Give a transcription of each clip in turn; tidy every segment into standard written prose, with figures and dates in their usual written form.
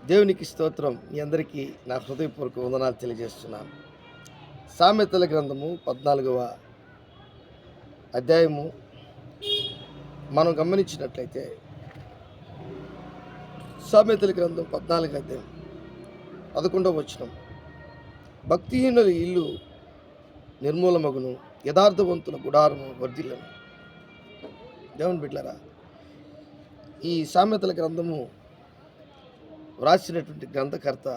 దేవునికి స్తోత్రం. మీ అందరికీ నా హృదయపూర్వక వందనాలు తెలియజేస్తున్నాను. సామెతల గ్రంథము 14వ అధ్యాయము మనం గమనించినట్లయితే, సామెతల గ్రంథం 14వ అధ్యాయం 11వ వచనం, భక్తిహీనుల ఇల్లు నిర్మూలమగును, యథార్థవంతుల గుడారము వర్ధిల్లును. దేవుని బిడ్డలారా, ఈ సామెతల గ్రంథము వ్రాసినటువంటి గ్రంథకర్త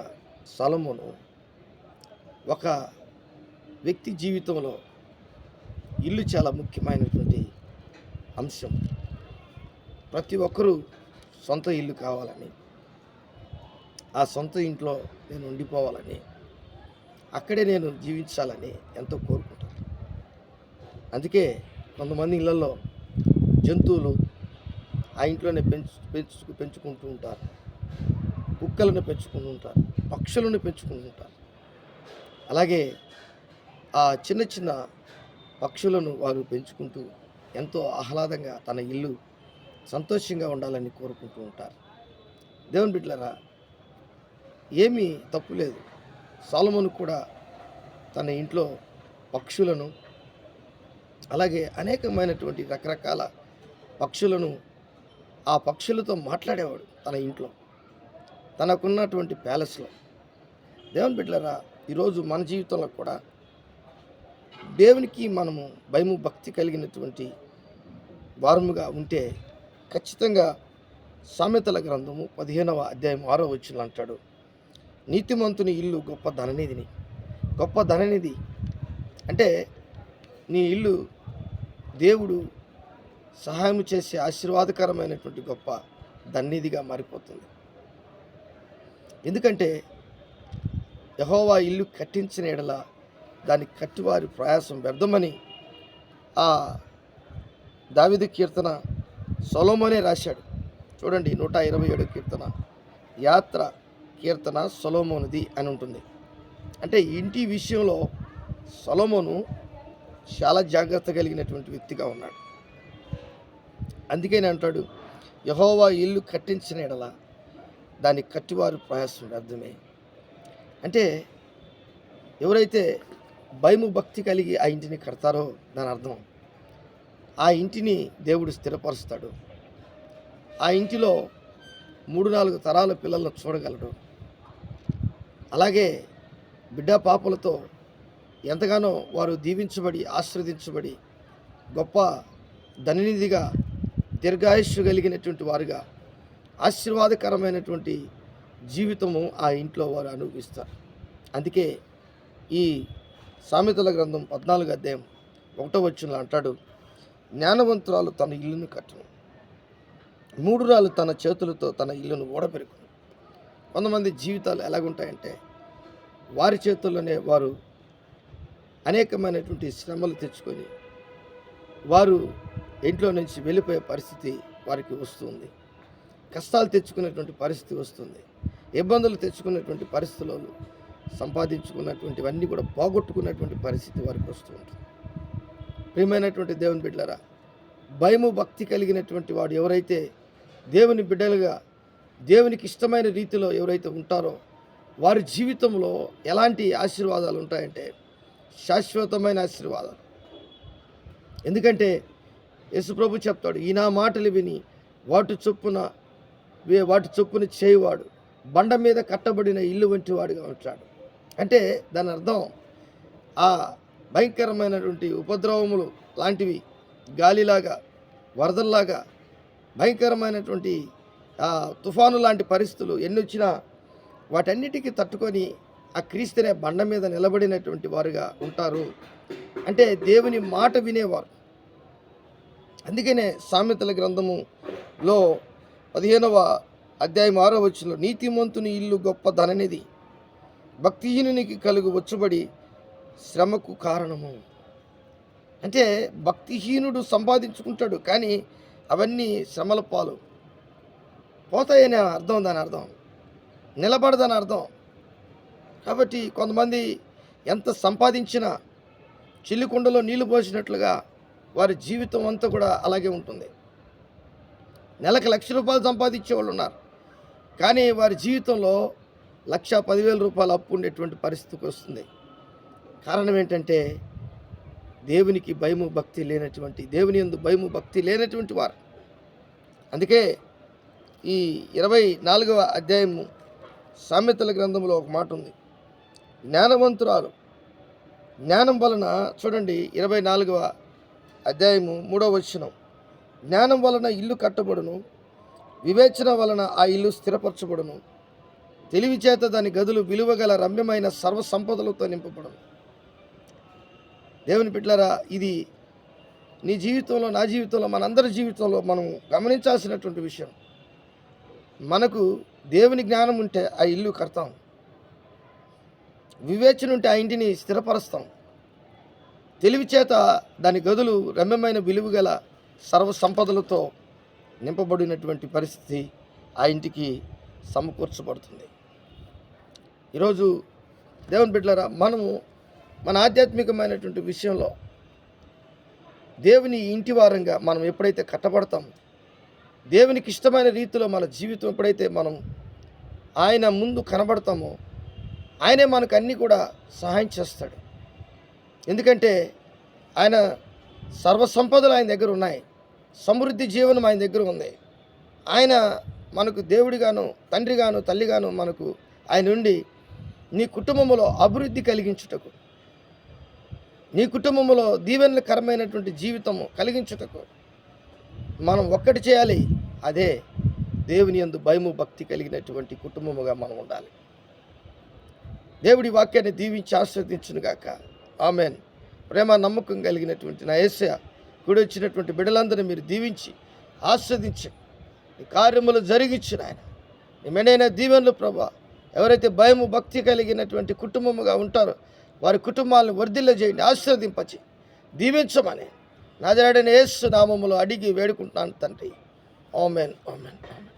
సొలొమోను ఒక వ్యక్తి జీవితంలో ఇల్లు చాలా ముఖ్యమైనటువంటి అంశం. ప్రతి ఒక్కరూ సొంత ఇల్లు కావాలని, ఆ సొంత ఇంట్లో నేను ఉండిపోవాలని, అక్కడే నేను జీవించాలని ఎంతో కోరుకుంటాను. అందుకే కొంతమంది ఇళ్లలో జంతువులు ఆ ఇంట్లోనే పెంచుకుంటూ ఉంటారు. కుక్కలను పెంచుకుంటూ ఉంటారు, పక్షులను పెంచుకుంటూ ఉంటారు. అలాగే ఆ చిన్న చిన్న పక్షులను వారు పెంచుకుంటూ ఎంతో ఆహ్లాదంగా తన ఇల్లు సంతోషంగా ఉండాలని కోరుకుంటూ ఉంటారు. దేవుని బిడ్డలారా, ఏమీ తప్పు లేదు. సొలొమోను కూడా తన ఇంట్లో పక్షులను, అలాగే అనేకమైనటువంటి రకరకాల పక్షులను, ఆ పక్షులతో మాట్లాడేవాడు తన ఇంట్లో, తనకున్నటువంటి ప్యాలెస్లో. దేవుని బిడ్డలారా, ఈరోజు మన జీవితంలో కూడా దేవునికి మనము భయము భక్తి కలిగినటువంటి వారముగా ఉంటే ఖచ్చితంగా సామెతల గ్రంథము 15వ అధ్యాయం 6వ వచనం అంటాడు, నీతిమంతుని ఇల్లు గొప్ప ధననిధిని. గొప్ప ధననిధి అంటే నీ ఇల్లు దేవుడు సహాయం చేసే ఆశీర్వాదకరమైనటువంటి గొప్ప ధననిధిగా మారిపోతుంది. ఎందుకంటే యెహోవా ఇల్లు కట్టించిన ఎడల దాన్ని కట్టివారి ప్రయాసం వ్యర్థమని ఆ దావీదు కీర్తన సొలొమోనే రాశాడు. చూడండి, 127 కీర్తన, యాత్ర కీర్తన సొలొమోనుది అని ఉంటుంది. అంటే ఇంటి విషయంలో సొలొమోను చాలా జాగ్రత్త కలిగినటువంటి వ్యక్తిగా ఉన్నాడు. అందుకని అంటాడు, యెహోవా ఇల్లు కట్టించిన ఎడల దాన్ని కట్టివారు ప్రయాసం వ్యర్థమే. అంటే ఎవరైతే భయము భక్తి కలిగి ఆ ఇంటిని కడతారో దాని అర్థం ఆ ఇంటిని దేవుడు స్థిరపరుస్తాడు. ఆ ఇంటిలో 3-4 తరాల పిల్లలను చూడగలడు. అలాగే బిడ్డ పాపలతో ఎంతగానో వారు దీవించబడి ఆశీర్వదించబడి గొప్ప ధననిధిగా దీర్ఘాయుష్షు కలిగినటువంటి వారుగా ఆశీర్వాదకరమైనటువంటి జీవితము ఆ ఇంట్లో వారు అనుభవిస్తారు. అందుకే ఈ సామెతల గ్రంథం 14వ అధ్యాయం 1వ వచనంలో అంటాడు, జ్ఞానవంతురాలు తన ఇల్లును కట్టును, మూఢురాలు తన చేతులతో తన ఇల్లును ఓడబెరుకును. కొంతమంది జీవితాలు ఎలాగుంటాయంటే, వారి చేతుల్లోనే వారు అనేకమైనటువంటి శ్రమలు తెచ్చుకొని వారు ఇంట్లో నుంచి వెళ్ళిపోయే పరిస్థితి వారికి వస్తుంది. కష్టాలు తెచ్చుకునేటువంటి పరిస్థితి వస్తుంది. ఇబ్బందులు తెచ్చుకునేటువంటి పరిస్థితులలో సంపాదించుకున్నటువంటివన్నీ కూడా పోగొట్టుకున్నటువంటి పరిస్థితి వారికి వస్తూ ఉంటుంది. ప్రియమైనటువంటి దేవుని బిడ్డలారా, భయము భక్తి కలిగినటువంటి వాడు ఎవరైతే దేవుని బిడ్డలుగా దేవునికి ఇష్టమైన రీతిలో ఎవరైతే ఉంటారో వారి జీవితంలో ఎలాంటి ఆశీర్వాదాలు ఉంటాయంటే శాశ్వతమైన ఆశీర్వాదాలు. ఎందుకంటే యేసుప్రభు చెప్తాడు, ఈ నా మాటలు విని వాటి చొప్పున చేయువాడు బండ మీద కట్టబడిన ఇల్లు వంటి వాడుగా ఉంటాడు. అంటే దాని అర్థం ఆ భయంకరమైనటువంటి ఉపద్రవములు లాంటివి, గాలిలాగా, వరదల్లాగా, భయంకరమైనటువంటి తుఫాను లాంటి పరిస్థితులు ఎన్ని వచ్చినా వాటన్నిటికీ తట్టుకొని ఆ క్రీస్తునే బండ మీద నిలబడినటువంటి వారుగా ఉంటారు. అంటే దేవుని మాట వినేవారు. అందుకనే సామెతల గ్రంథములో 15వ అధ్యాయం 6వ వచనంలో, నీతిమంతుని ఇల్లు గొప్ప ధననిధి, భక్తిహీనునికి కలుగు వచ్చుబడి శ్రమకు కారణము. అంటే భక్తిహీనుడు సంపాదించుకుంటాడు, కానీ అవన్నీ శ్రమల పాలు పోతాయని అర్థం, దాని అర్థం నిలబడదని అర్థం. కాబట్టి కొంతమంది ఎంత సంపాదించినా చిల్లికుండలో నీళ్లు పోసినట్లుగా వారి జీవితం అంతా కూడా అలాగే ఉంటుంది. నెలకు 1,00,000 రూపాయలు సంపాదించే వాళ్ళు ఉన్నారు. కానీ వారి జీవితంలో 1,10,000 రూపాయలు అప్పు ఉండేటువంటి పరిస్థితికి వస్తుంది. కారణం ఏంటంటే దేవునికి భయము భక్తి లేనటువంటి, దేవుని యందు భయము భక్తి లేనటువంటి వారు. అందుకే ఈ 24వ అధ్యాయము సామెతల గ్రంథంలో ఒక మాట ఉంది. జ్ఞానవంతురాలు జ్ఞానం వలన, చూడండి 24వ అధ్యాయము 3వ వచనం, జ్ఞానం వలన ఇల్లు కట్టబడును, వివేచన వలన ఆ ఇల్లు స్థిరపరచబడును, తెలివి చేత దాని గదులు విలువగల రమ్యమైన సర్వ సంపదలతో నింపబడును. దేవుని బిడ్డలారా, ఇది నీ జీవితంలో, నా జీవితంలో, మనందరి జీవితంలో మనం గమనించాల్సినటువంటి విషయం. మనకు దేవుని జ్ఞానం ఉంటే ఆ ఇల్లు కడతాం, వివేచన ఉంటే ఆ ఇంటిని స్థిరపరుస్తాం, తెలివి చేత దాని గదులు రమ్యమైన విలువ గల సర్వ సంపదలతో నింపబడినటువంటి పరిస్థితి ఆ ఇంటికి సమకూర్చబడుతుంది. ఈరోజు దేవుని బిడ్డలారా, మనము మన ఆధ్యాత్మికమైనటువంటి విషయంలో దేవుని ఇంటి వారంగా మనం ఎప్పుడైతే కట్టబడతామో, దేవునికి ఇష్టమైన రీతిలో మన జీవితం ఎప్పుడైతే మనం ఆయన ముందు కనబడతామో, ఆయనే మనకు అన్నీ కూడా సహాయం చేస్తాడు. ఎందుకంటే ఆయన సర్వ సంపదలు ఆయన దగ్గర ఉన్నాయి, సమృద్ధి జీవనం ఆయన దగ్గర ఉంది. ఆయన మనకు దేవుడిగాను, తండ్రిగాను, తల్లిగాను మనకు ఆయన నుండి నీ కుటుంబంలో అభివృద్ధి కలిగించుటకు, నీ కుటుంబంలో దీవెనకరమైనటువంటి జీవితము కలిగించుటకు మనం ఒక్కటి చేయాలి. అదే దేవుని యందు భయము భక్తి కలిగినటువంటి కుటుంబముగా మనం ఉండాలి. దేవుడి వాక్యాన్ని దీవించి ఆశీర్వదించునుగాక. ఆమెన్. ప్రేమ నమ్మకం కలిగినటువంటి నా యేసయ్య కూడి వచ్చినటువంటి బిడ్డలందరినీ మీరు దీవించి ఆస్వాదించి ఈ కార్యములు జరిగించిన ఆయన నీ మెండైన దీవెనలు ప్రభా, ఎవరైతే భయము భక్తి కలిగినటువంటి కుటుంబముగా ఉంటారో వారి కుటుంబాలను వర్ధిల్ల చేయండి, ఆశీర్వదింపచి దీవించమని నజరేయుడైన యేసు నామములో అడిగి వేడుకుంటున్నాను తండ్రి. ఆమేన్, ఆమేన్, ఆమేన్.